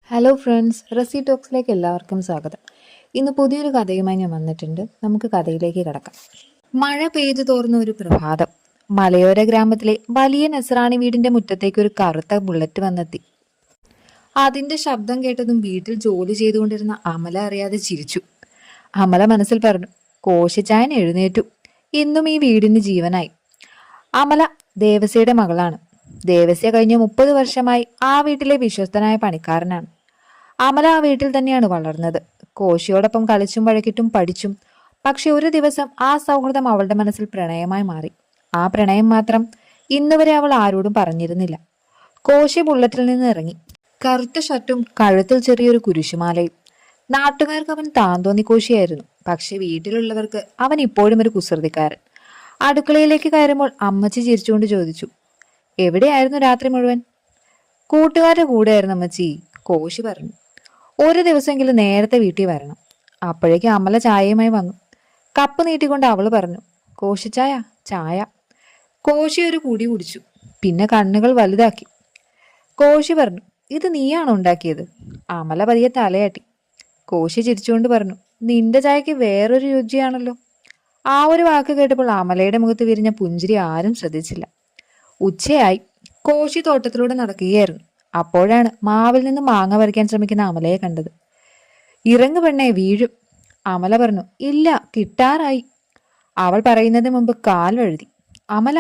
Hello friends, റെസി ടോക്സിലേക്ക് എല്ലാവർക്കും സ്വാഗതം. ഇന്ന് പുതിയൊരു കഥയുമായി ഞാൻ വന്നിട്ടുണ്ട്. നമുക്ക് കഥയിലേക്ക് കിടക്കാം. മഴ പെയ്തു തോർന്ന ഒരു പ്രഭാതം. മലയോര ഗ്രാമത്തിലെ വലിയ നസ്രാണി വീടിന്റെ മുറ്റത്തേക്ക് ഒരു കറുത്ത ബുള്ളറ്റ് വന്നെത്തി. അതിന്റെ ശബ്ദം കേട്ടതും വീട്ടിൽ ജോലി ചെയ്തുകൊണ്ടിരുന്ന അമല അറിയാതെ ചിരിച്ചു. അമല മനസ്സിൽ പറഞ്ഞു, കോശിച്ചായൻ എഴുന്നേറ്റു. ഇന്നും ഈ വീടിന് ജീവനായി. അമല ദേവസ്യയുടെ മകളാണ്. ദേവസ്യ കഴിഞ്ഞ 30 വർഷമായി ആ വീട്ടിലെ വിശ്വസ്തനായ പണിക്കാരനാണ്. അമല ആ വീട്ടിൽ തന്നെയാണ് വളർന്നത്. കോശിയോടൊപ്പം കളിച്ചും വഴക്കിട്ടും പഠിച്ചും. പക്ഷെ ഒരു ദിവസം ആ സൗഹൃദം അവളുടെ മനസ്സിൽ പ്രണയമായി മാറി. ആ പ്രണയം മാത്രം ഇന്നുവരെ അവൾ ആരോടും പറഞ്ഞിരുന്നില്ല. കോശി ബുള്ളറ്റിൽ നിന്ന് ഇറങ്ങി. കറുത്ത ഷർട്ടും കഴുത്തിൽ ചെറിയൊരു കുരിശുമാലയും. നാട്ടുകാർക്ക് അവൻ താന്തോന്നി കോശിയായിരുന്നു. പക്ഷെ വീട്ടിലുള്ളവർക്ക് അവൻ ഇപ്പോഴും ഒരു കുസൃതിക്കാരൻ. അടുക്കളയിലേക്ക് കയറുമ്പോൾ അമ്മച്ചി ചിരിച്ചുകൊണ്ട് ചോദിച്ചു, എവിടെയായിരുന്നു രാത്രി മുഴുവൻ? കൂട്ടുകാരുടെ കൂടെയായിരുന്നു അമ്മച്ചി, കോശി പറഞ്ഞു. ഒരു ദിവസമെങ്കിലും നേരത്തെ വീട്ടിൽ വരണം. അപ്പോഴേക്ക് അമല ചായയുമായി വന്നു. കപ്പ് നീട്ടിക്കൊണ്ട് അവള് പറഞ്ഞു, കോശിച്ചായ ചായ. കോശി ഒരു കുടി കുടിച്ചു. പിന്നെ കണ്ണുകൾ വലുതാക്കി. കോശി പറഞ്ഞു, ഇത് നീയാണോ ഉണ്ടാക്കിയത്? അമല പതിയെ തലയാട്ടി. കോശി ചിരിച്ചുകൊണ്ട് പറഞ്ഞു, നിന്റെ ചായക്ക് വേറൊരു രുചിയാണല്ലോ. ആ ഒരു വാക്ക് കേട്ടപ്പോൾ അമലയുടെ മുഖത്ത് വിരിഞ്ഞ പുഞ്ചിരി ആരും ശ്രദ്ധിച്ചില്ല. ഉച്ചയായി. കോശി തോട്ടത്തിലൂടെ നടക്കുകയായിരുന്നു. അപ്പോഴാണ് മാവിൽ നിന്ന് മാങ്ങ പറിക്കാൻ ശ്രമിക്കുന്ന അമലയെ കണ്ടത്. ഇറങ്ങു പെണ്ണെ, വീഴും. അമല പറഞ്ഞു, ഇല്ല, കിട്ടാറായി. അവൾ പറയുന്നതിന് മുമ്പ് കാൽ വഴുതി. അമല!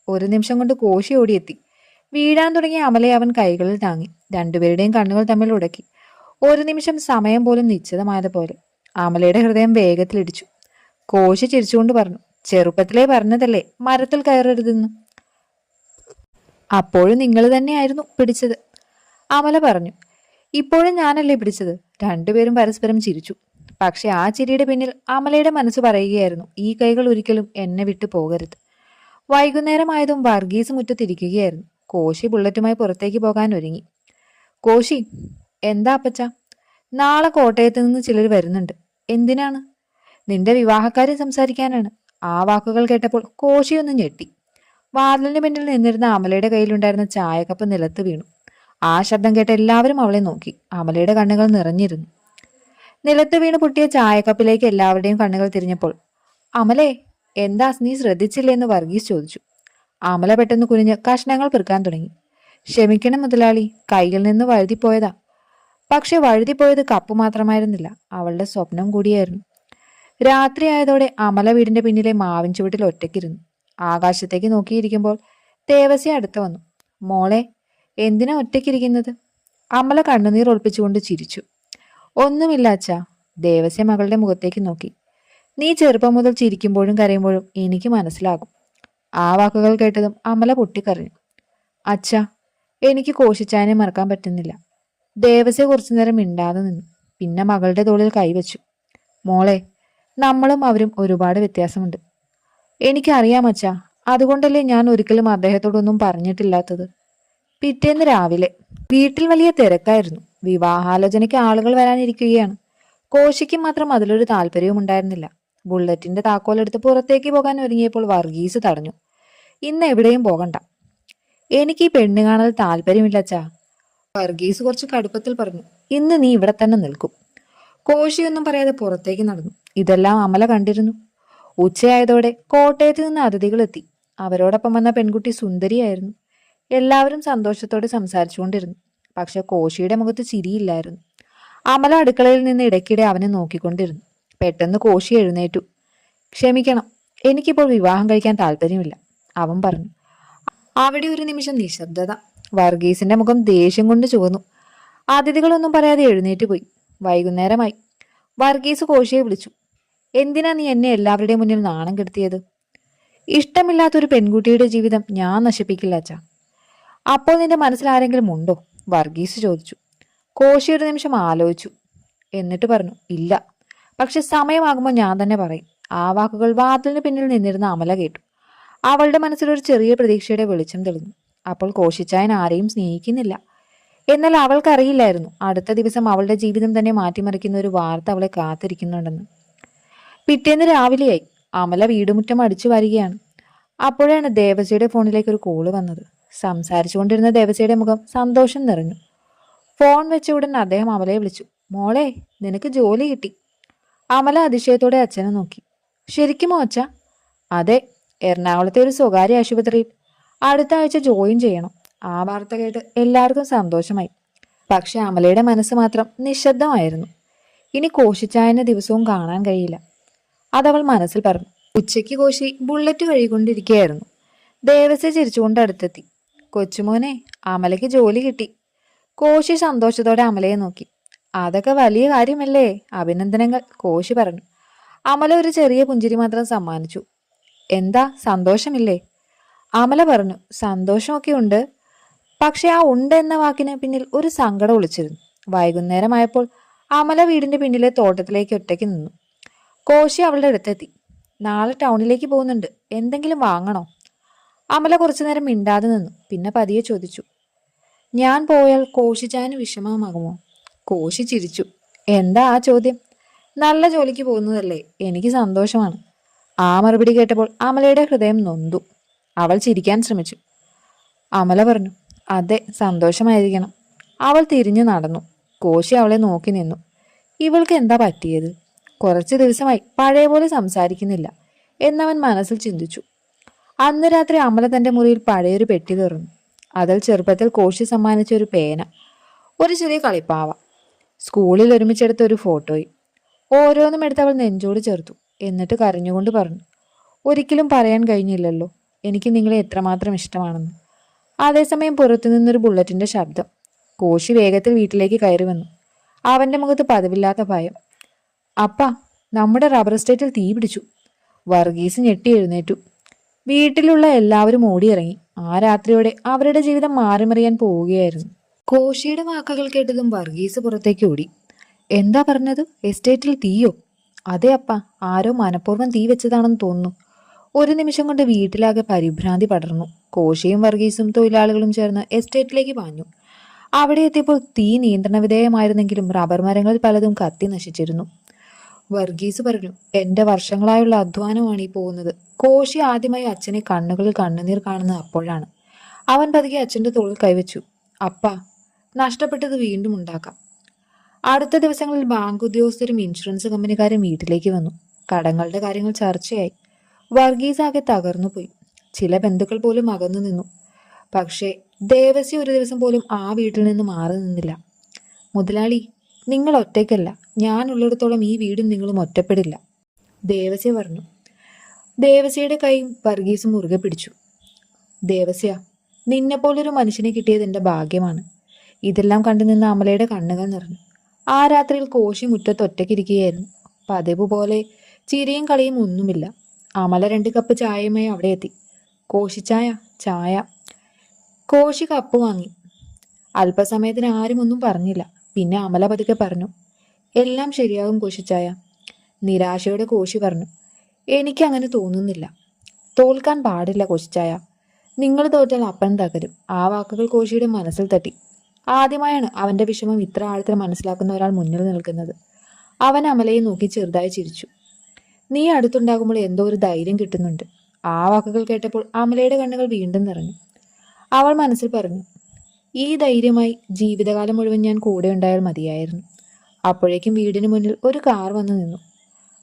ഒരു നിമിഷം കൊണ്ട് കോശി ഓടിയെത്തി. വീഴാൻ തുടങ്ങിയ അമലയെ അവൻ കൈകളിൽ താങ്ങി. രണ്ടുപേരുടെയും കണ്ണുകൾ തമ്മിൽ ഉടക്കി. ഒരു നിമിഷം സമയം പോലും നിശ്ചിതമായതുപോലെ. അമലയുടെ ഹൃദയം വേഗത്തിലിടിച്ചു. കോശി ചിരിച്ചുകൊണ്ട് പറഞ്ഞു, ചെറുപ്പത്തിലേ പറഞ്ഞതല്ലേ മരത്തിൽ കയറരുതെന്ന്. അപ്പോഴും നിങ്ങൾ തന്നെയായിരുന്നു പിടിച്ചത്, അമല പറഞ്ഞു. ഇപ്പോഴും ഞാനല്ലേ പിടിച്ചത്? രണ്ടുപേരും പരസ്പരം ചിരിച്ചു. പക്ഷെ ആ ചിരിയുടെ പിന്നിൽ അമലയുടെ മനസ്സ് പറയുകയായിരുന്നു, ഈ കൈകൾ ഒരിക്കലും എന്നെ വിട്ടു പോകരുത്. വൈകുന്നേരമായതും വർഗീസ് മുറ്റത്തിരിക്കുകയായിരുന്നു. കോശി ബുള്ളറ്റുമായി പുറത്തേക്ക് പോകാൻ ഒരുങ്ങി. കോശി! എന്താ അപ്പച്ച? നാളെ കോട്ടയത്ത് നിന്ന് ചിലർ വരുന്നുണ്ട്. എന്തിനാണ്? നിന്റെ വിവാഹക്കാര്യം സംസാരിക്കാനാണ്. ആ വാക്കുകൾ കേട്ടപ്പോൾ കോശി ഒന്ന് ഞെട്ടി. വാതിലിന് പിന്നിൽ നിന്നിരുന്ന അമലയുടെ കയ്യിലുണ്ടായിരുന്ന ചായക്കപ്പ് നിലത്ത് വീണു. ആ ശബ്ദം കേട്ട് എല്ലാവരും അവളെ നോക്കി. അമലയുടെ കണ്ണുകൾ നിറഞ്ഞിരുന്നു. നിലത്ത് വീണ് പൊട്ടിയ ചായക്കപ്പിലേക്ക് എല്ലാവരുടെയും കണ്ണുകൾ തിരിഞ്ഞപ്പോൾ, അമലേ, എന്താ നീ ശ്രദ്ധിച്ചില്ലേ എന്ന് വർഗീസ് ചോദിച്ചു. അമല പെട്ടെന്ന് കുനിഞ്ഞ് കഷ്ണങ്ങൾ പെറുക്കാൻ തുടങ്ങി. ക്ഷമിക്കണം മുതലാളി, കയ്യിൽ നിന്ന് വഴുതിപ്പോയതാ. പക്ഷെ വഴുതിപ്പോയത് കപ്പ് മാത്രമായിരുന്നില്ല, അവളുടെ സ്വപ്നം കൂടിയായിരുന്നു. രാത്രിയായതോടെ അമല വീടിന്റെ പിന്നിലെ മാവിൻ ചുവട്ടിൽ ഒറ്റയ്ക്കിരുന്നു. ആകാശത്തേക്ക് നോക്കിയിരിക്കുമ്പോൾ ദേവസ്യ അടുത്ത് വന്നു. മോളെ, എന്തിനാ ഒറ്റയ്ക്കിരിക്കുന്നത്? അമല കണ്ണുനീർ ഒളിപ്പിച്ചുകൊണ്ട് ചിരിച്ചു. ഒന്നുമില്ല അച്ഛാ. ദേവസ്യ മകളുടെ മുഖത്തേക്ക് നോക്കി. നീ ചെറുപ്പം മുതൽ ചിരിക്കുമ്പോഴും കരയുമ്പോഴും എനിക്ക് മനസ്സിലാകും. ആ വാക്കുകൾ കേട്ടതും അമല പൊട്ടിക്കരഞ്ഞു. അച്ഛാ, എനിക്ക് കോശിച്ചായനെ മറക്കാൻ പറ്റുന്നില്ല. ദേവസ്യ കുറച്ചു നേരം മിണ്ടാതെ നിന്നു. പിന്നെ മകളുടെ തോളിൽ കൈവച്ചു. മോളെ, നമ്മളും അവരും ഒരുപാട് വ്യത്യാസമുണ്ട്. എനിക്കറിയാം അച്ഛാ. അതുകൊണ്ടല്ലേ ഞാൻ ഒരിക്കലും അദ്ദേഹത്തോടൊന്നും പറഞ്ഞിട്ടില്ലാത്തത്. പിറ്റേന്ന് രാവിലെ വീട്ടിൽ വലിയ തിരക്കായിരുന്നു. വിവാഹാലോചനയ്ക്ക് ആളുകൾ വരാനിരിക്കുകയാണ്. കോശിക്ക് മാത്രം അതിലൊരു താല്പര്യവും ഉണ്ടായിരുന്നില്ല. ബുള്ളറ്റിന്റെ താക്കോലെടുത്ത് പുറത്തേക്ക് പോകാൻ ഒരുങ്ങിയപ്പോൾ വർഗീസ് തടഞ്ഞു. ഇന്ന് എവിടെയും പോകണ്ട. എനിക്ക് ഈ പെണ്ണ് കാണാൻ താല്പര്യമില്ല അച്ഛാ, വർഗീസ് കുറച്ച് കടുപ്പത്തിൽ പറഞ്ഞു. ഇന്ന് നീ ഇവിടെ തന്നെ നിൽക്കും. കോശിയൊന്നും പറയാതെ പുറത്തേക്ക് നടന്നു. ഇതെല്ലാം അമല കണ്ടിരുന്നു. ഉച്ചയായതോടെ കോട്ടയത്ത് നിന്ന് അതിഥികൾ എത്തി. അവരോടൊപ്പം വന്ന പെൺകുട്ടി സുന്ദരിയായിരുന്നു. എല്ലാവരും സന്തോഷത്തോടെ സംസാരിച്ചുകൊണ്ടിരുന്നു. പക്ഷെ കോശിയുടെ മുഖത്ത് ചിരിയില്ലായിരുന്നു. അമല അടുക്കളയിൽ നിന്ന് ഇടയ്ക്കിടെ അവനെ നോക്കിക്കൊണ്ടിരുന്നു. പെട്ടെന്ന് കോശി എഴുന്നേറ്റു. ക്ഷമിക്കണം, എനിക്കിപ്പോൾ വിവാഹം കഴിക്കാൻ താല്പര്യമില്ല, അവൻ പറഞ്ഞു. അവിടെ ഒരു നിമിഷം നിശബ്ദത. വർഗീസിന്റെ മുഖം ദേഷ്യം കൊണ്ട് ചുവന്നു. അതിഥികളൊന്നും പറയാതെ എഴുന്നേറ്റ് പോയി. വൈകുന്നേരമായി. വർഗീസ് കോശിയെ വിളിച്ചു. എന്തിനാ നീ എന്നെ എല്ലാവരുടെയും മുന്നിൽ നാണം കെടുത്തിയത്? ഇഷ്ടമില്ലാത്തൊരു പെൺകുട്ടിയുടെ ജീവിതം ഞാൻ നശിപ്പിക്കില്ല അച്ഛാ. അപ്പോൾ നിന്റെ മനസ്സിൽ ആരെങ്കിലും ഉണ്ടോ? വർഗീസ് ചോദിച്ചു. കോശി ഒരു നിമിഷം ആലോചിച്ചു. എന്നിട്ട് പറഞ്ഞു, ഇല്ല. പക്ഷെ സമയമാകുമ്പോൾ ഞാൻ തന്നെ പറയും. ആ വാക്കുകൾ വാതിലിന് പിന്നിൽ നിന്നിരുന്ന അമല കേട്ടു. അവളുടെ മനസ്സിലൊരു ചെറിയ പ്രതീക്ഷയുടെ വെളിച്ചം തെളിഞ്ഞു. അപ്പോൾ കോശിച്ചായൻ ആരെയും സ്നേഹിക്കുന്നില്ല. എന്നാൽ അവൾക്കറിയില്ലായിരുന്നു, അടുത്ത ദിവസം അവളുടെ ജീവിതം തന്നെ മാറ്റിമറിക്കുന്ന ഒരു വാർത്ത അവളെ കാത്തിരിക്കുന്നുണ്ടെന്ന്. പിറ്റേന്ന് രാവിലെയായി. അമല വീടുമുറ്റം അടിച്ചു വരികയാണ്. അപ്പോഴാണ് ദേവസ്യയുടെ ഫോണിലേക്ക് ഒരു കോള് വന്നത്. സംസാരിച്ചുകൊണ്ടിരുന്ന ദേവസ്യയുടെ മുഖം സന്തോഷം നിറഞ്ഞു. ഫോൺ വെച്ച ഉടൻ അദ്ദേഹം അമലയെ വിളിച്ചു. മോളെ, നിനക്ക് ജോലി കിട്ടി. അമല അതിശയത്തോടെ അച്ഛനെ നോക്കി. ശരിക്കുമോ അച്ഛ? അതെ, എറണാകുളത്തെ ഒരു സ്വകാര്യ ആശുപത്രിയിൽ. അടുത്ത ആഴ്ച ജോയിൻ ചെയ്യണം. ആ വാർത്ത കേട്ട് എല്ലാവർക്കും സന്തോഷമായി. പക്ഷെ അമലയുടെ മനസ്സ് മാത്രം നിശബ്ദമായിരുന്നു. ഇനി കോശിച്ചായനെ ദിവസവും കാണാൻ കഴിയില്ല, അതവൾ മനസ്സിൽ പറഞ്ഞു. ഉച്ചയ്ക്ക് കോശി ബുള്ളറ്റ് കഴുകിക്കൊണ്ടിരിക്കുകയായിരുന്നു. ദേവസ്യ ചിരിച്ചുകൊണ്ട് അടുത്തെത്തി. കൊച്ചുമോനെ, അമലയ്ക്ക് ജോലി കിട്ടി. കോശി സന്തോഷത്തോടെ അമലയെ നോക്കി. അതൊക്കെ വലിയ കാര്യമല്ലേ, അഭിനന്ദനങ്ങൾ, കോശി പറഞ്ഞു. അമല ഒരു ചെറിയ പുഞ്ചിരി മാത്രം സമ്മാനിച്ചു. എന്താ, സന്തോഷമില്ലേ? അമല പറഞ്ഞു. സന്തോഷമൊക്കെ ഉണ്ട്, പക്ഷെ ആ ഉണ്ട് എന്ന വാക്കിന് പിന്നിൽ ഒരു സങ്കടം ഒളിച്ചിരുന്നു. വൈകുന്നേരമായപ്പോൾ അമല വീടിന്റെ പിന്നിലെ തോട്ടത്തിലേക്ക് ഒറ്റയ്ക്ക് നിന്നു. കോശി അവളുടെ അടുത്തെത്തി. നാളെ ടൗണിലേക്ക് പോകുന്നുണ്ട്, എന്തെങ്കിലും വാങ്ങണോ? അമല കുറച്ചുനേരം മിണ്ടാതെ നിന്നു. പിന്നെ പതിയെ ചോദിച്ചു, ഞാൻ പോയാൽ കോശിച്ചായന് വിഷമമാകുമോ? കോശി ചിരിച്ചു. എന്താ ആ ചോദ്യം? നല്ല ജോലിക്ക് പോകുന്നതല്ലേ, എനിക്ക് സന്തോഷമാണ്. ആ മറുപടി കേട്ടപ്പോൾ അമലയുടെ ഹൃദയം നൊന്തു. അവൾ ചിരിക്കാൻ ശ്രമിച്ചു. അമല പറഞ്ഞു, അതെ, സന്തോഷമായിരിക്കണം. അവൾ തിരിഞ്ഞു നടന്നു. കോശി അവളെ നോക്കി നിന്നു. ഇവൾക്ക് എന്താ പറ്റിയത്? കുറച്ചു ദിവസമായി പഴയ പോലെ സംസാരിക്കുന്നില്ല എന്നവൻ മനസ്സിൽ ചിന്തിച്ചു. അന്ന് രാത്രി അമല തന്റെ മുറിയിൽ പഴയൊരു പെട്ടി തുറന്നു. അതിൽ ചെറുപ്പത്തിൽ കോശി സമ്മാനിച്ച ഒരു പേന, ഒരു ചെറിയ കളിപ്പാവ, സ്കൂളിൽ ഒരുമിച്ചെടുത്ത ഒരു ഫോട്ടോയും. ഓരോന്നും എടുത്ത് അവൾ നെഞ്ചോട് ചേർത്തു. എന്നിട്ട് കരഞ്ഞുകൊണ്ട് പറഞ്ഞു, ഒരിക്കലും പറയാൻ കഴിഞ്ഞില്ലല്ലോ എനിക്ക് നിങ്ങളെ എത്രമാത്രം ഇഷ്ടമാണെന്ന്. അതേസമയം പുറത്തുനിന്നൊരു ബുള്ളറ്റിന്റെ ശബ്ദം. കോശി വേഗത്തിൽ വീട്ടിലേക്ക് കയറി വന്നു. അവന്റെ മുഖത്ത് പതിവില്ലാത്ത ഭയം. അപ്പ, നമ്മുടെ റബ്ബർ എസ്റ്റേറ്റിൽ തീ പിടിച്ചു. വർഗീസ് ഞെട്ടി എഴുന്നേറ്റു. വീട്ടിലുള്ള എല്ലാവരും ഓടിയിറങ്ങി. ആ രാത്രിയോടെ അവരുടെ ജീവിതം മാറിമറിയാൻ പോവുകയായിരുന്നു. കോശിയുടെ വാക്കുകൾ കേട്ടതും വർഗീസ് പുറത്തേക്ക് ഓടി. എന്താ പറഞ്ഞത്? എസ്റ്റേറ്റിൽ തീയോ? അതെ അപ്പ, ആരോ മനഃപൂർവ്വം തീ വെച്ചതാണെന്ന് തോന്നുന്നു. ഒരു നിമിഷം കൊണ്ട് വീട്ടിലാകെ പരിഭ്രാന്തി പടർന്നു. കോശിയും വർഗീസും തൊഴിലാളികളും ചേർന്ന് എസ്റ്റേറ്റിലേക്ക് പാഞ്ഞു. അവിടെ എത്തിയപ്പോൾ തീ നിയന്ത്രണ വിധേയമായിരുന്നെങ്കിലും റബ്ബർ മരങ്ങളിൽ പലതും കത്തി നശിച്ചിരുന്നു. വർഗീസ് പറഞ്ഞു, എന്റെ വർഷങ്ങളായുള്ള അധ്വാനമാണ് ഈ പോകുന്നത്. കോശി ആദ്യമായി അച്ഛനെ കണ്ണുകളിൽ കണ്ണുനീർ കാണുന്നത് അപ്പോഴാണ്. അവൻ പതുക്കെ അച്ഛന്റെ തോളിൽ കൈവച്ചു. അപ്പ, നഷ്ടപ്പെട്ടത് വീണ്ടും ഉണ്ടാക്കാം. അടുത്ത ദിവസങ്ങളിൽ ബാങ്ക് ഉദ്യോഗസ്ഥരും ഇൻഷുറൻസ് കമ്പനിക്കാരും വീട്ടിലേക്ക് വന്നു. കടങ്ങളുടെ കാര്യങ്ങൾ ചർച്ചയായി. വർഗീസ് ആകെ തകർന്നുപോയി. ചില ബന്ധുക്കൾ പോലും അകന്നു നിന്നു. പക്ഷേ ദേവസ്യ ഒരു ദിവസം പോലും ആ വീട്ടിൽ നിന്ന് മാറി നിന്നില്ല. മുതലാളി, നിങ്ങൾ ഒറ്റയ്ക്കല്ല, ഞാൻ ഉള്ളിടത്തോളം ഈ വീടും നിങ്ങളും ഒറ്റപ്പെടില്ല, ദേവസ്യ പറഞ്ഞു. ദേവസ്യയുടെ കൈ വർഗീസ് മുറുകെ പിടിച്ചു. ദേവസ്യ, നിന്നെപ്പോലൊരു മനുഷ്യനെ കിട്ടിയത് എൻ്റെ ഭാഗ്യമാണ്. ഇതെല്ലാം കണ്ടു നിന്ന് അമലയുടെ കണ്ണുകൾ നിറഞ്ഞു. ആ രാത്രിയിൽ കോശി മുറ്റത്ത് ഒറ്റയ്ക്കിരിക്കുകയായിരുന്നു. പതിവ് പോലെ ചിരിയും കളിയും ഒന്നുമില്ല. അമല 2 കപ്പ് ചായയുമായി അവിടെ എത്തി. കോശിച്ചായ, ചായ. കോശി കപ്പ് വാങ്ങി. അല്പസമയത്തിന് ആരും ഒന്നും പറഞ്ഞില്ല. പിന്നെ അമല പതുക്കെ പറഞ്ഞു, എല്ലാം ശരിയാകും കോശിച്ചായ. നിരാശയോടെ കോശി പറഞ്ഞു, എനിക്കങ്ങനെ തോന്നുന്നില്ല. തോൽക്കാൻ പാടില്ല കോശിച്ചായ. നിങ്ങൾ തോറ്റാൽ അപ്പൻ തകരും. ആ വാക്കുകൾ കോശിയുടെ മനസ്സിൽ തട്ടി. ആദ്യമായാണ് അവന്റെ വിഷമം ഇത്ര ആഴത്തിൽ മനസ്സിലാക്കുന്ന ഒരാൾ മുന്നിൽ നിൽക്കുന്നത്. അവൻ അമലയെ നോക്കി ചെറുതായി ചിരിച്ചു. നീ അടുത്തുണ്ടാകുമ്പോൾ എന്തോ ഒരു ധൈര്യം കിട്ടുന്നുണ്ട്. ആ വാക്കുകൾ കേട്ടപ്പോൾ അമലയുടെ കണ്ണുകൾ വീണ്ടും നിറഞ്ഞു. അവൾ മനസ്സിൽ പറഞ്ഞു, ഈ ധൈര്യമായി ജീവിതകാലം മുഴുവൻ ഞാൻ കൂടെ ഉണ്ടായാൽ മതിയായിരുന്നു. അപ്പോഴേക്കും വീടിന് മുന്നിൽ ഒരു കാർ വന്നു നിന്നു.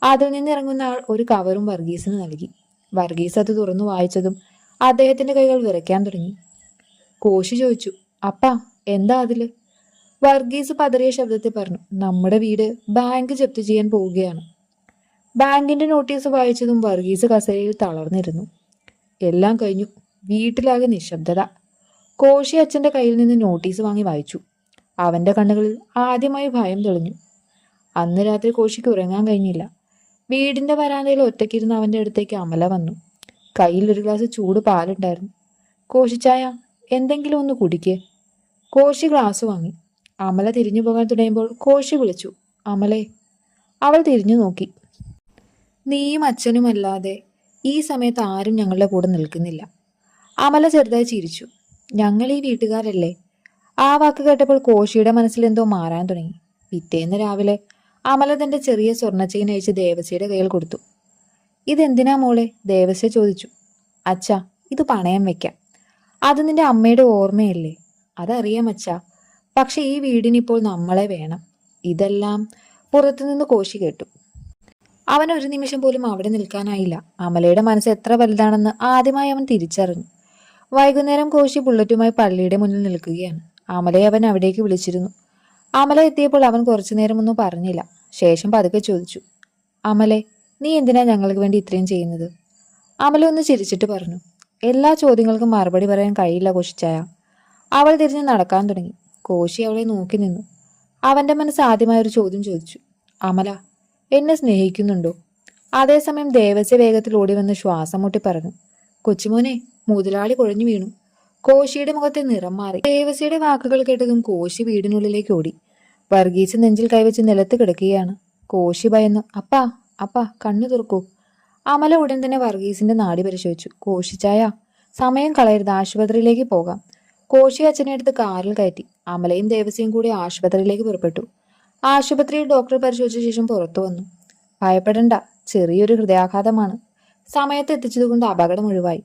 അതിൽ നിന്നിറങ്ങുന്ന ആൾ ഒരു കവറും വർഗീസിന് നൽകി. വർഗീസ് അത് തുറന്നു വായിച്ചതും അദ്ദേഹത്തിന്റെ കൈകൾ വിറയ്ക്കാൻ തുടങ്ങി. കോശി ചോദിച്ചു, അപ്പാ, എന്താ അതില്? വർഗീസ് പതറിയ ശബ്ദത്തിൽ പറഞ്ഞു, നമ്മുടെ വീട് ബാങ്ക് ജപ്തി ചെയ്യാൻ പോവുകയാണ്. ബാങ്കിന്റെ നോട്ടീസ് വായിച്ചതും വർഗീസ് കസേരയിൽ തളർന്നിരുന്നു. എല്ലാം കഴിഞ്ഞു. വീട്ടിലാകെ നിശബ്ദത. കോശി അച്ഛന്റെ കയ്യിൽ നിന്ന് നോട്ടീസ് വാങ്ങി വായിച്ചു. അവന്റെ കണ്ണുകളിൽ ആദ്യമായി ഭയം തെളിഞ്ഞു. അന്ന് രാത്രി കോശിക്ക് ഉറങ്ങാൻ കഴിഞ്ഞില്ല. വീടിന്റെ വരാന്തയിൽ ഒറ്റയ്ക്കിരുന്ന് അവന്റെ അടുത്തേക്ക് അമല വന്നു. കയ്യിൽ ഒരു ഗ്ലാസ് ചൂട് പാലുണ്ടായിരുന്നു. കോശിച്ചായ, എന്തെങ്കിലും ഒന്ന് കുടിക്കേ. കോശി ഗ്ലാസ് വാങ്ങി. അമല തിരിഞ്ഞു പോകാൻ തുടങ്ങുമ്പോൾ കോശി വിളിച്ചു, അമലേ. അവൾ തിരിഞ്ഞു നോക്കി. നീയും അച്ഛനുമല്ലാതെ ഈ സമയത്ത് ആരും ഞങ്ങളുടെ കൂടെ നിൽക്കുന്നില്ല. അമല ചെറുതായി ചിരിച്ചു. ഞങ്ങൾ ഈ വീട്ടുകാരല്ലേ. ആ വാക്ക് കേട്ടപ്പോൾ കോശിയുടെ മനസ്സിൽ എന്തോ മാറാൻ തുടങ്ങി. പിറ്റേന്ന് രാവിലെ അമല തന്റെ ചെറിയ സ്വർണ്ണ ചെയിൻ അയച്ച് ദേവസ്യയുടെ കയ്യിൽ കൊടുത്തു. ഇതെന്തിനാ മോളെ? ദേവസ്യ ചോദിച്ചു. അച്ഛാ, ഇത് പണയം വെക്കാം. അത് നിന്റെ അമ്മയുടെ ഓർമ്മയല്ലേ? അതറിയാം അച്ഛാ, പക്ഷെ ഈ വീടിനിപ്പോൾ നമ്മളെ വേണം. ഇതെല്ലാം പുറത്തുനിന്ന് കോശി കേട്ടു. അവൻ ഒരു നിമിഷം പോലും അവിടെ നിൽക്കാനായില്ല. അമലയുടെ മനസ്സ് എത്ര വലുതാണെന്ന് ആദ്യമായി അവൻ തിരിച്ചറിഞ്ഞു. വൈകുന്നേരം കോശി ബുള്ളറ്റുമായി പള്ളിയുടെ മുന്നിൽ നിൽക്കുകയാണ്. അമലയെ അവൻ അവിടേക്ക് വിളിച്ചിരുന്നു. അമല എത്തിയപ്പോൾ അവൻ കുറച്ചുനേരം ഒന്നും പറഞ്ഞില്ല. ശേഷം പതുക്കെ ചോദിച്ചു, അമലെ, നീ എന്തിനാ ഞങ്ങൾക്ക് വേണ്ടി ഇത്രയും ചെയ്യുന്നത്? അമല ഒന്ന് ചിരിച്ചിട്ട് പറഞ്ഞു, എല്ലാ ചോദ്യങ്ങൾക്കും മറുപടി പറയാൻ കഴിയില്ല കോശിച്ചായ. അവൾ തിരിഞ്ഞ് നടക്കാൻ തുടങ്ങി. കോശി അവളെ നോക്കി നിന്നു. അവന്റെ മനസ്സ് ആദ്യമായ ഒരു ചോദ്യം ചോദിച്ചു, അമല, എന്നെ സ്നേഹിക്കുന്നുണ്ടോ? അതേസമയം ദേവസ്യ വേഗത്തിൽ ഓടി വന്ന് ശ്വാസം മുട്ടി പറഞ്ഞു, കൊച്ചുമോനെ, മുതലാളി കുഴഞ്ഞു വീണു. കോശിയുടെ മുഖത്തെ നിറം മാറി. ദേവസ്യയുടെ വാക്കുകൾ കേട്ടതും കോശി വീടിനുള്ളിലേക്ക് ഓടി. വർഗീസ് നെഞ്ചിൽ കൈവച്ച് നിലത്ത് കിടക്കുകയാണ്. കോശി ഭയന്നു, അപ്പാ അപ്പാ കണ്ണു തുറക്കൂ. അമല ഉടൻ തന്നെ വർഗീസിന്റെ നാടി പരിശോധിച്ചു. കോശിച്ചായ, സമയം കളയരുത്, ആശുപത്രിയിലേക്ക് പോകാം. കോശി അച്ഛനെ എടുത്ത് കാറിൽ കയറ്റി. അമലയും ദേവസ്യയും കൂടി ആശുപത്രിയിലേക്ക് പുറപ്പെട്ടു. ആശുപത്രിയിൽ ഡോക്ടർ പരിശോധിച്ച ശേഷം പുറത്തു വന്നു. ഭയപ്പെടണ്ട, ചെറിയൊരു ഹൃദയാഘാതമാണ്. സമയത്ത് എത്തിച്ചതുകൊണ്ട് അപകടം ഒഴിവായി.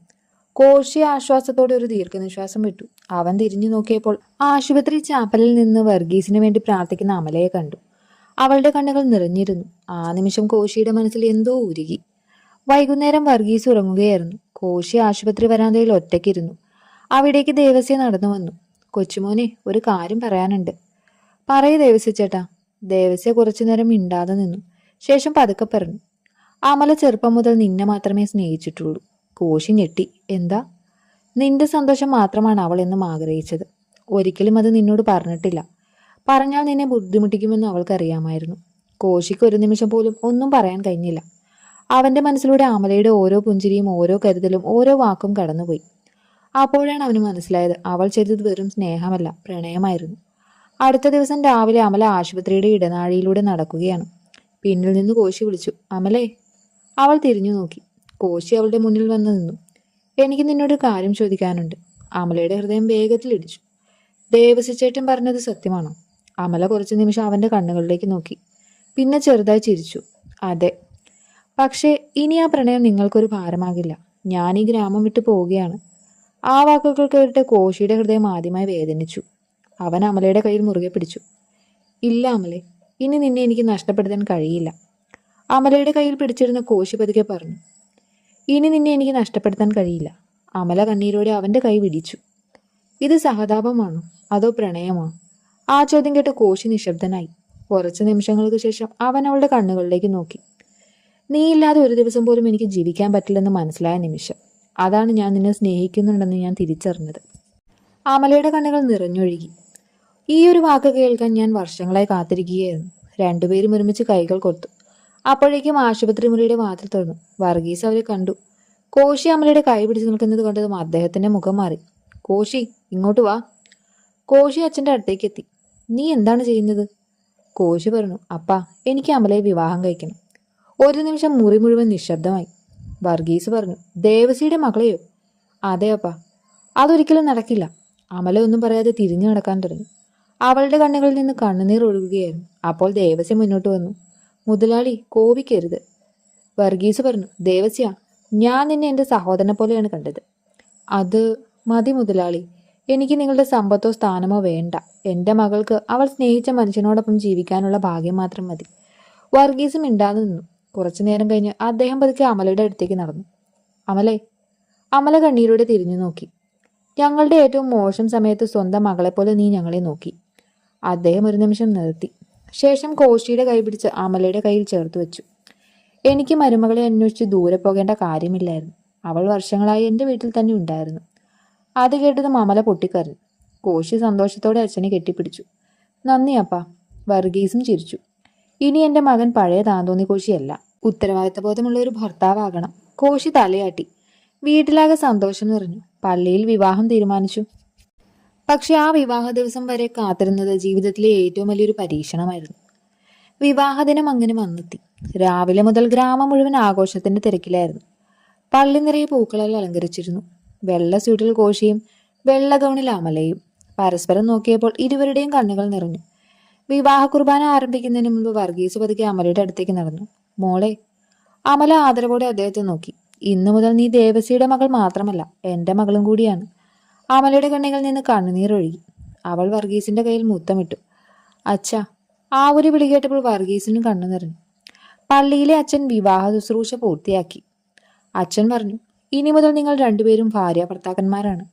കോശി ആശ്വാസത്തോടെ ഒരു ദീർഘനിശ്വാസം വിട്ടു. അവൻ തിരിഞ്ഞു നോക്കിയപ്പോൾ ആശുപത്രി ചാപ്പലിൽ നിന്ന് വർഗീസിന് വേണ്ടി പ്രാർത്ഥിക്കുന്ന അമലയെ കണ്ടു. അവളുടെ കണ്ണുകൾ നിറഞ്ഞിരുന്നു. ആ നിമിഷം കോശിയുടെ മനസ്സിൽ എന്തോ ഉരുകി. വൈകുന്നേരം വർഗീസ് ഉറങ്ങുകയായിരുന്നു. കോശി ആശുപത്രി വരാന്തയിൽ ഒറ്റയ്ക്കിരുന്നു. അവിടേക്ക് ദേവസ്യ നടന്നു വന്നു. കൊച്ചുമോനെ, ഒരു കാര്യം പറയാനുണ്ട്. പറയൂ ദേവസ്യ ചേട്ടാ. ദേവസ്യ കുറച്ചുനേരം മിണ്ടാതെ നിന്നു. ശേഷം പതുക്കെ പറഞ്ഞു, അമല ചെറുപ്പം മുതൽ നിന്നെ മാത്രമേ സ്നേഹിച്ചിട്ടുള്ളൂ. കോശി ഞെട്ടി. എന്താ? നിന്റെ സന്തോഷം മാത്രമാണ് അവൾ എന്നും ആഗ്രഹിച്ചത്. ഒരിക്കലും അത് നിന്നോട് പറഞ്ഞിട്ടില്ല. പറഞ്ഞാൽ നിന്നെ ബുദ്ധിമുട്ടിക്കുമെന്ന് അവൾക്കറിയാമായിരുന്നു. കോശിക്ക് ഒരു നിമിഷം പോലും ഒന്നും പറയാൻ കഴിഞ്ഞില്ല. അവന്റെ മനസ്സിലൂടെ അമലയുടെ ഓരോ പുഞ്ചിരിയും ഓരോ കരുതലും ഓരോ വാക്കും കടന്നുപോയി. അപ്പോഴാണ് അവന് മനസ്സിലായത്, അവൾ ചെയ്തത് വെറും സ്നേഹമല്ല, പ്രണയമായിരുന്നു. അടുത്ത ദിവസം രാവിലെ അമല ആശുപത്രിയുടെ ഇടനാഴിയിലൂടെ നടക്കുകയാണ്. പിന്നിൽ നിന്ന് കോശി വിളിച്ചു, അമലേ. അവൾ തിരിഞ്ഞു നോക്കി. കോശി അവളുടെ മുന്നിൽ വന്നു നിന്നു. എനിക്ക് നിന്നോട് കാര്യം ചോദിക്കാനുണ്ട്. അമലയുടെ ഹൃദയം വേഗത്തിലിടിച്ചു. ദേവസ്യച്ചേട്ടൻ പറഞ്ഞത് സത്യമാണോ? അമല കുറച്ചു നിമിഷം അവന്റെ കണ്ണുകളിലേക്ക് നോക്കി. പിന്നെ ചെറുതായി ചിരിച്ചു. അതെ. പക്ഷേ ഇനി ആ പ്രണയം നിങ്ങൾക്കൊരു ഭാരമാകില്ല. ഞാൻ ഈ ഗ്രാമം വിട്ടു പോവുകയാണ്. ആ വാക്കുകൾ കേട്ട് കോശിയുടെ ഹൃദയം ആദ്യമായി വേദനിച്ചു. അവൻ അമലയുടെ കയ്യിൽ മുറുകെ പിടിച്ചു. ഇല്ല അമലെ, ഇനി നിന്നെ എനിക്ക് നഷ്ടപ്പെടുത്താൻ കഴിയില്ല. അമലയുടെ കയ്യിൽ പിടിച്ചിരുന്ന കോശി പതുക്കെ പറഞ്ഞു. ഇനി നിന്നെ എനിക്ക് നഷ്ടപ്പെടുത്താൻ കഴിയില്ല. അമല കണ്ണീരോടെ അവന്റെ കൈ പിടിച്ചു. ഇത് സഹതാപമാണോ അതോ പ്രണയമാണോ? ആ ചോദ്യം കേട്ട് കോശി നിശബ്ദനായി. കുറച്ചു നിമിഷങ്ങൾക്ക് ശേഷം അവൻ അവളുടെ കണ്ണുകളിലേക്ക് നോക്കി. നീ ഇല്ലാതെ ഒരു ദിവസം പോലും എനിക്ക് ജീവിക്കാൻ പറ്റില്ലെന്ന് മനസ്സിലായ നിമിഷം. അതാണ് ഞാൻ നിന്നെ സ്നേഹിക്കുന്നുണ്ടെന്ന് ഞാൻ തിരിച്ചറിഞ്ഞത്. അമലയുടെ കണ്ണുകൾ നിറഞ്ഞൊഴുകി. ഈ ഒരു വാക്ക് കേൾക്കാൻ ഞാൻ വർഷങ്ങളായി കാത്തിരിക്കുകയായിരുന്നു. രണ്ടുപേരും ഒരുമിച്ച് കൈകൾ കൊടുത്തു. അപ്പോഴേക്കും ആശുപത്രി മുറിയുടെ വാതിൽ തുറന്നു. വർഗീസ് അവരെ കണ്ടു. കോശി അമലയുടെ കൈ പിടിച്ചു നിൽക്കുന്നത് കണ്ടതും അദ്ദേഹത്തിന്റെ മുഖം മാറി. കോശി, ഇങ്ങോട്ട് വാ. കോശി അച്ഛൻ്റെ അടുത്തേക്ക് എത്തി. നീ എന്താണ് ചെയ്യുന്നത്? കോശി പറഞ്ഞു, അപ്പാ, എനിക്ക് അമലയെ വിവാഹം കഴിക്കണം. ഒരു നിമിഷം മുറി മുഴുവൻ നിശബ്ദമായി. വർഗീസ് പറഞ്ഞു, ദേവസിയുടെ മകളെയോ? അതെ അപ്പാ. അതൊരിക്കലും നടക്കില്ല. അമല ഒന്നും പറയാതെ തിരിഞ്ഞു നടക്കാൻ തുടങ്ങി. അവളുടെ കണ്ണുകളിൽ നിന്ന് കണ്ണുനീർ ഒഴുകുകയായിരുന്നു. അപ്പോൾ ദേവസ്യ മുന്നോട്ട് വന്നു. മുതലാളി, കോപിക്കരുത്. വർഗീസ് പറഞ്ഞു, ദേവസ്യ, ഞാൻ നിന്നെ എൻ്റെ സഹോദരനെ പോലെയാണ് കണ്ടത്. അത് മതി മുതലാളി. എനിക്ക് നിങ്ങളുടെ സമ്പത്തോ സ്ഥാനമോ വേണ്ട. എൻ്റെ മകൾക്ക് അവൾ സ്നേഹിച്ച മനുഷ്യനോടൊപ്പം ജീവിക്കാനുള്ള ഭാഗ്യം മാത്രം മതി. വർഗീസ് മിണ്ടാതെ നിന്നു. കുറച്ചു നേരം കഴിഞ്ഞ് അദ്ദേഹം പതുക്കെ അമലയുടെ അടുത്തേക്ക് നടന്നു. അമലേ. അമല കണ്ണീരോടെ തിരിഞ്ഞു നോക്കി. ഞങ്ങളുടെ ഏറ്റവും മോശം സമയത്ത് സ്വന്തം മകളെപ്പോലെ നീ ഞങ്ങളെ നോക്കി. അദ്ദേഹം ഒരു നിമിഷം നിർത്തി. ശേഷം കോശിയുടെ കൈ പിടിച്ച് അമലയുടെ കയ്യിൽ ചേർത്ത് വെച്ചു. എനിക്ക് മരുമകളെ അന്വേഷിച്ച് ദൂരെ പോകേണ്ട കാര്യമില്ലായിരുന്നു. അവൾ വർഷങ്ങളായി എൻ്റെ വീട്ടിൽ തന്നെ ഉണ്ടായിരുന്നു. അത് കേട്ടതും അമല പൊട്ടിക്കരഞ്ഞു. കോശി സന്തോഷത്തോടെ അച്ഛനെ കെട്ടിപ്പിടിച്ചു. നന്ദി അപ്പാ. വർഗീസും ചിരിച്ചു. ഇനി എൻ്റെ മകൻ പഴയ താന്തോന്നി കോശിയല്ല, ഉത്തരവാദിത്തബോധമുള്ള ഒരു ഭർത്താവാകണം. കോശി തലയാട്ടി. വീട്ടിലാകെ സന്തോഷം നിറഞ്ഞു. പള്ളിയിൽ വിവാഹം തീരുമാനിച്ചു. പക്ഷെ ആ വിവാഹ ദിവസം വരെ കാത്തിരുന്നത് ജീവിതത്തിലെ ഏറ്റവും വലിയൊരു പരീക്ഷണമായിരുന്നു. വിവാഹദിനം അങ്ങനെ വന്നെത്തി. രാവിലെ മുതൽ ഗ്രാമം മുഴുവൻ ആഘോഷത്തിന്റെ തിരക്കിലായിരുന്നു. പള്ളി നിറയെ പൂക്കളാൽ അലങ്കരിച്ചിരുന്നു. വെള്ള സ്യൂട്ടിൽ കോശിയും വെള്ള ഗൗണിൽ അമലയും. പരസ്പരം നോക്കിയപ്പോൾ ഇരുവരുടെയും കണ്ണുകൾ നിറഞ്ഞു. വിവാഹ കുർബാന ആരംഭിക്കുന്നതിന് മുമ്പ് വർഗീസ് പതുക്കെ അമലയുടെ അടുത്തേക്ക് നടന്നു. മോളെ. അമല ആദരവോടെ അദ്ദേഹത്തെ നോക്കി. ഇന്നു മുതൽ നീ ദേവസിയുടെ മകൾ മാത്രമല്ല, എൻ്റെ മകളും കൂടിയാണ്. അമലയുടെ കണ്ണുകളിൽ നിന്ന് കണ്ണുനീർ ഒഴുകി. അവൾ വർഗീസിന്റെ കയ്യിൽ മുത്തമിട്ടു. അച്ഛാ, ആ ഒരു വിളി കേട്ടപ്പോൾ വർഗീസിനും കണ്ണു നിറഞ്ഞു. പള്ളിയിലെ അച്ഛൻ വിവാഹ ശുശ്രൂഷ പൂർത്തിയാക്കി. അച്ഛൻ പറഞ്ഞു, ഇനി മുതൽ നിങ്ങൾ രണ്ടുപേരും ഭാര്യ ഭർത്താക്കന്മാരാണ്.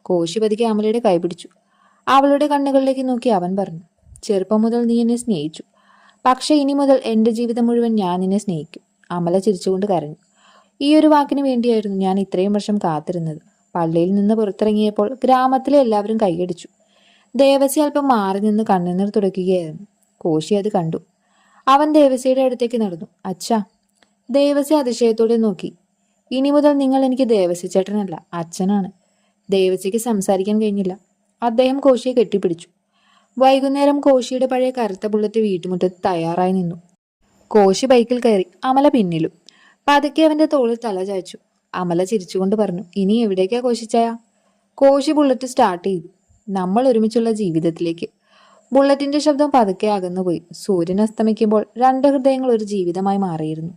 കോശി പതിക്കെ അമലയുടെ കൈ പിടിച്ചു. അവളുടെ കണ്ണുകളിലേക്ക് നോക്കി അവൻ പറഞ്ഞു, ചെറുപ്പം മുതൽ നീ എന്നെ സ്നേഹിച്ചു. പക്ഷെ ഇനി മുതൽ എൻ്റെ ജീവിതം മുഴുവൻ ഞാൻ നിന്നെ സ്നേഹിക്കും. അമല ചിരിച്ചുകൊണ്ട് കരഞ്ഞു. ഈ ഒരു വാക്കിന് വേണ്ടിയായിരുന്നു ഞാൻ ഇത്രയും വർഷം കാത്തിരുന്നത്. പള്ളിയിൽ നിന്ന് പുറത്തിറങ്ങിയപ്പോൾ ഗ്രാമത്തിലെ എല്ലാവരും കൈയടിച്ചു. ദേവസി അല്പം മാറി നിന്ന് കണ്ണുനീർ തുടയ്ക്കുകയായിരുന്നു. കോശി അത് കണ്ടു. അവൻ ദേവസിയുടെ അടുത്തേക്ക് നടന്നു. അച്ഛാ. ദേവസി അതിശയത്തോടെ നോക്കി. ഇനി മുതൽ നിങ്ങൾ എനിക്ക് ദേവസി ചേട്ടനല്ല, അച്ഛനാണ്. ദേവസിക്ക് സംസാരിക്കാൻ കഴിഞ്ഞില്ല. അദ്ദേഹം കോശിയെ കെട്ടിപ്പിടിച്ചു. വൈകുന്നേരം കോശിയുടെ പഴയ കറുത്ത ബുള്ളറ്റ് വീട്ടുമുറ്റത്ത് തയ്യാറായി നിന്നു. കോശി ബൈക്കിൽ കയറി, അമല പിന്നിലും. പതുക്കെ അവന്റെ തോളിൽ തല ചായച്ചു. അമല ചിരിച്ചുകൊണ്ട് പറഞ്ഞു, ഇനി എവിടേക്കാ കോശിച്ചായ? കോശി ബുള്ളറ്റ് സ്റ്റാർട്ട് ചെയ്തു. നമ്മൾ ഒരുമിച്ചുള്ള ജീവിതത്തിലേക്ക്. ബുള്ളറ്റിന്റെ ശബ്ദം പതുക്കെ അകന്നുപോയി. സൂര്യൻ അസ്തമിക്കുമ്പോൾ രണ്ട് ഹൃദയങ്ങൾ ഒരു ജീവിതമായി മാറിയിരുന്നു.